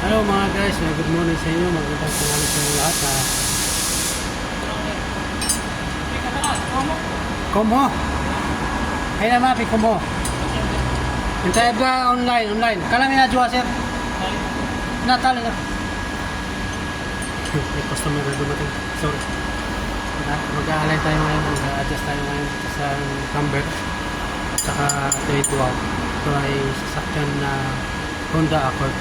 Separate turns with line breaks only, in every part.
Hello mga guys, good morning sa inyo, magandang tanghali sa inyo lahat. Komo? Ay na mapi, komo? Hintay ba online? Kala may nadyo sir? Natali na. May customer na dumating, sorry. Mag-aalay tayo ngayon, mag-adjust tayo ngayon sa camber saka 22 out. Ito ay sasakyan na Honda Accord.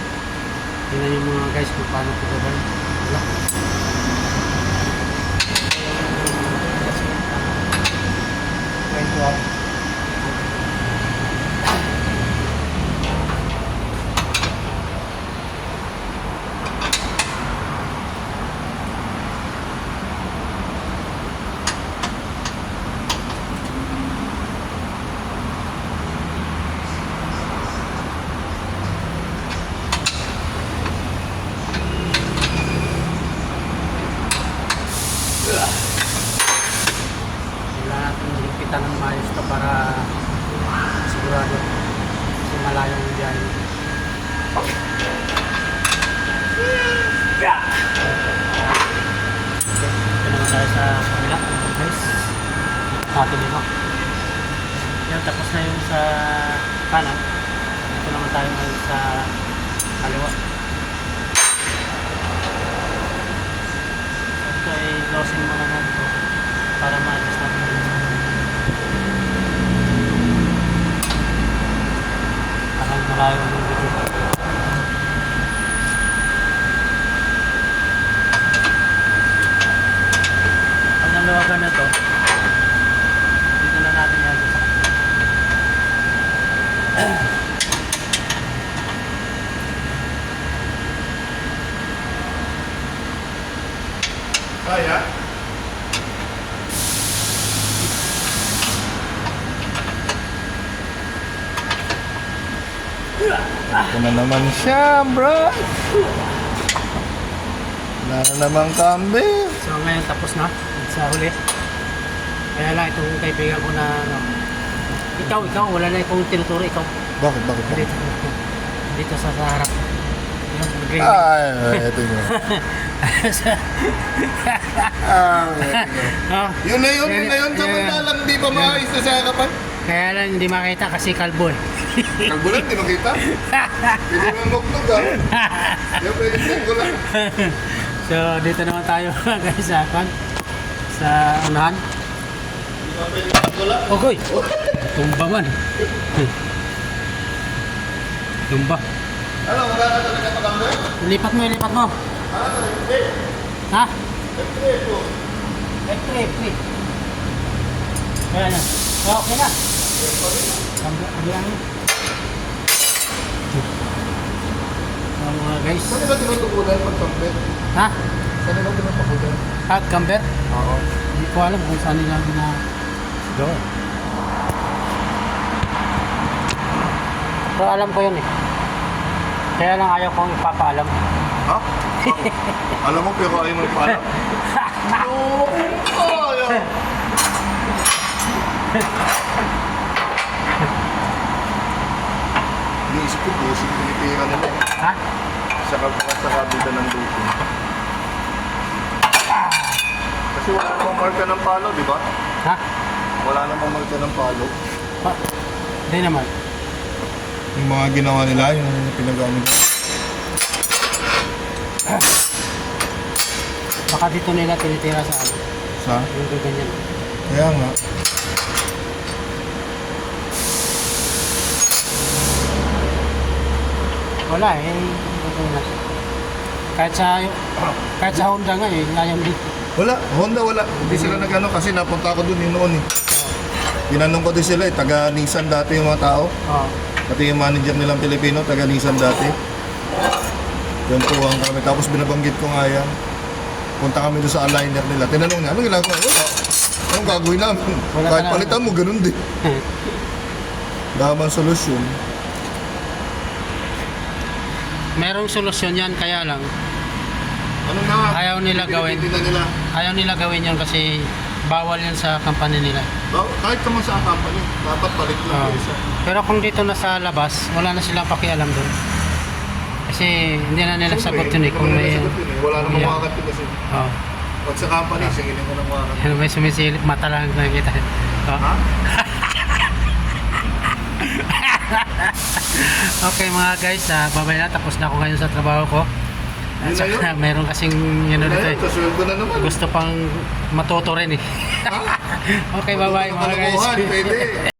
Tingnan nyo mga guys kung paano ito gagawin. Wala. Kailangan natin higpitan ng maayos ito para sigurado kasi malayo yung biyahe. Ito naman tayo sa kabila guys. Natin dito. Yan, tapos na yung sa kanan. Ito naman tayo ngayon sa kaliwa. Ito ay losing muna natin ito para ma-adjust natin. Parang malayo yung video. Pag naluwagan na ito, dito na natin i-adjust.
Kaya? Ito na naman siya, bro. Wala na namang kambing.
So ngayon tapos na sa huli. Kaya lang itong kaibigan ko na ano, ikaw, wala na akong tinuturo ikaw.
Bakit?
Dito sa harap. Yung mag-ring.
Ito yun. Yun na yun. Samantalang di pa maayos na sa harapan.
Kaya lang hindi makita kasi kalbo eh.
Nagbulan, di makita. Pwede mo maglog Yung pwede maglog
So dito naman tayo guys sa unahan.
Di ba pwede maglog?
Okay. Tumba man. Tumba.
Ano, magkaka talaga pagkamber?
Lipat mo. Ha? F3. Kaya na. Okay na. Kabilang yun. So mga guys.
Saan nila tinutukulan pagkamber?
Ha?
Saan nila tinutukulan?
Camber?
Oo.
Hindi ko alam kung saan nila gawin. Pero alam ko yun eh. Kaya lang ayaw kong ipapaalam.
Ha? Alam mo, pero ayaw mo pala. Ayaw. Iniisip ko, busing pinipira nila.
Ha?
Sa kabida ng duty. Kasi wala namang marka ng palo, di ba?
Ha?
Wala namang marka ng palo.
Hindi naman.
Yung mga ginawa nila, yung pinagamit.
Baka dito nila tinitira sa ano.
Sa?
Yung ganyan.
Kaya nga.
Wala eh. Wala. Kahit sa Honda nga eh. Ayaw dito.
Wala, Honda wala. Hindi sila nag-ano kasi napunta ako dun noon eh. Tinanong ko din sila eh, taga Nissan dati yung mga tao.
Oo.
Pati yung manager nilang Pilipino, taga Nissan dati. Yan po ang kami. Tapos binabanggit ko nga yan. Punta kami doon sa aligner nila. Tinanong niya, anong ginagawa? Wala. Anong gagawin namin?
Wala
Kahit
ka
palitan mo, ganun din. Damang solusyon.
Merong solusyon yan, kaya lang
Ano na?
ayaw nila gawin.
Nila.
Ayaw nila gawin yun kasi bawal yan sa company nila.
Kahit naman sa company, dapat palit lang
Oo.
yung isa.
Pero kung dito na sa labas, wala na silang pakialam doon. Kasi hindi na nila sagot yun eh. Kung may...
Wala namang
Yeah.
wakat yun kasi.
Oh.
Pag sa company, singilin mo ng wakat.
Ano may sumisilip, mata lang nakikita. Oh.
Ha?
Okay mga guys, babay na. Tapos na ako ngayon sa trabaho ko. At
Yun na yun.
saka meron kasing yun
Ano
dito
yun?
eh.
Kasweldo na naman.
Gusto pang matuto rin eh.
Ha?
Okay, bye-bye mga guys.
Kalokohan, pwede.